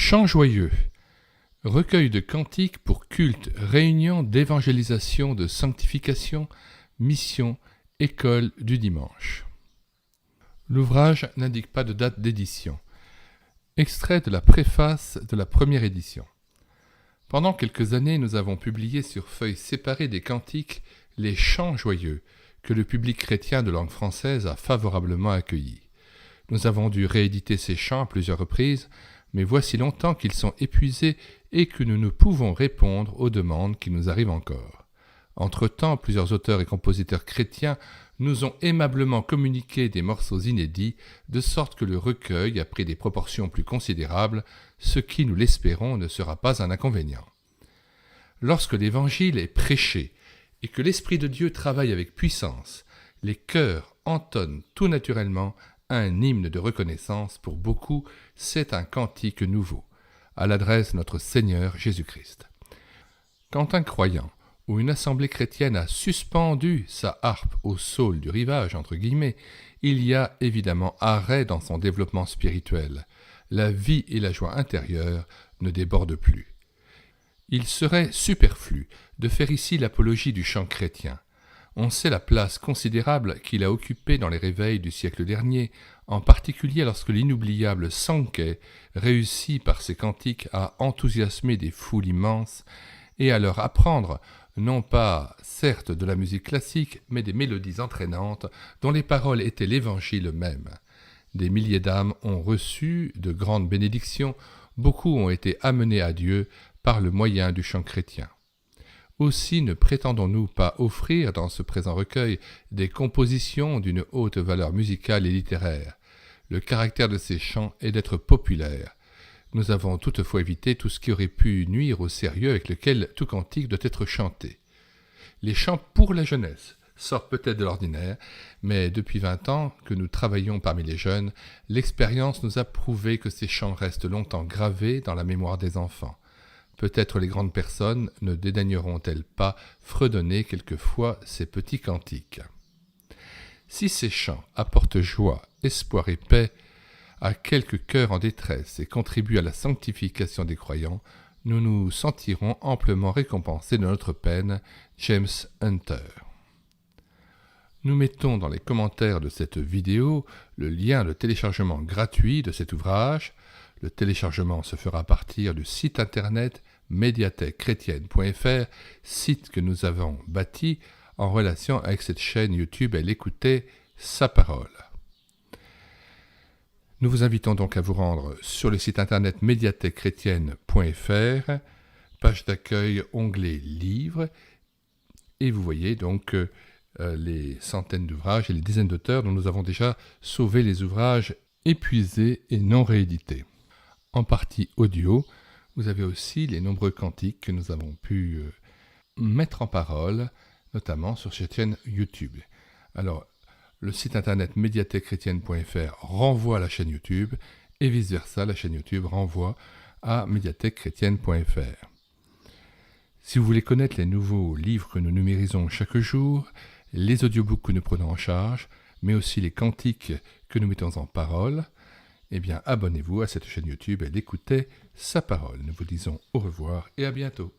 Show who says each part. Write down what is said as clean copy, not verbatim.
Speaker 1: Chants joyeux, recueil de cantiques pour culte, réunion d'évangélisation, de sanctification, mission, école du dimanche. L'ouvrage n'indique pas de date d'édition. Extrait de la préface de la première édition. Pendant quelques années, nous avons publié sur feuilles séparées des cantiques les chants joyeux que le public chrétien de langue française a favorablement accueillis. Nous avons dû rééditer ces chants à plusieurs reprises, mais voici longtemps qu'ils sont épuisés et que nous ne pouvons répondre aux demandes qui nous arrivent encore. Entre-temps, plusieurs auteurs et compositeurs chrétiens nous ont aimablement communiqué des morceaux inédits, de sorte que le recueil a pris des proportions plus considérables, ce qui, nous l'espérons, ne sera pas un inconvénient. Lorsque l'Évangile est prêché et que l'Esprit de Dieu travaille avec puissance, les chœurs entonnent tout naturellement un hymne de reconnaissance. Pour beaucoup, c'est un cantique nouveau, à l'adresse de notre Seigneur Jésus-Christ. Quand un croyant ou une assemblée chrétienne a suspendu sa harpe au saule du rivage, entre guillemets, il y a évidemment arrêt dans son développement spirituel. La vie et la joie intérieure ne débordent plus. Il serait superflu de faire ici l'apologie du chant chrétien. On sait la place considérable qu'il a occupée dans les réveils du siècle dernier, en particulier lorsque l'inoubliable Sankey réussit par ses cantiques à enthousiasmer des foules immenses et à leur apprendre non pas, certes, de la musique classique, mais des mélodies entraînantes dont les paroles étaient l'Évangile même. Des milliers d'âmes ont reçu de grandes bénédictions, beaucoup ont été amenés à Dieu par le moyen du chant chrétien. Aussi ne prétendons-nous pas offrir dans ce présent recueil des compositions d'une haute valeur musicale et littéraire. Le caractère de ces chants est d'être populaires. Nous avons toutefois évité tout ce qui aurait pu nuire au sérieux avec lequel tout cantique doit être chanté. Les chants pour la jeunesse sortent peut-être de l'ordinaire, mais depuis 20 ans que nous travaillons parmi les jeunes, l'expérience nous a prouvé que ces chants restent longtemps gravés dans la mémoire des enfants. Peut-être les grandes personnes ne dédaigneront-elles pas fredonner quelquefois ces petits cantiques. Si ces chants apportent joie, espoir et paix à quelques cœurs en détresse et contribuent à la sanctification des croyants, nous nous sentirons amplement récompensés de notre peine. James Hunter. Nous mettons dans les commentaires de cette vidéo le lien de téléchargement gratuit de cet ouvrage. Le téléchargement se fera à partir du site internet médiathèquechrétienne.fr, site que nous avons bâti en relation avec cette chaîne YouTube Elle écoutait sa parole. Nous vous invitons donc à vous rendre sur le site internet médiathèquechrétienne.fr, page d'accueil, onglet livres, et vous voyez donc les centaines d'ouvrages et les dizaines d'auteurs dont nous avons déjà sauvé les ouvrages épuisés et non réédités. En partie audio, vous avez aussi les nombreux cantiques que nous avons pu mettre en parole, notamment sur cette chaîne YouTube. Alors, le site internet médiathèquechrétienne.fr renvoie à la chaîne YouTube et vice-versa, la chaîne YouTube renvoie à médiathèquechrétienne.fr. Si vous voulez connaître les nouveaux livres que nous numérisons chaque jour, les audiobooks que nous prenons en charge, mais aussi les cantiques que nous mettons en parole, eh bien abonnez-vous à cette chaîne YouTube et écoutez sa parole. Nous vous disons au revoir et à bientôt.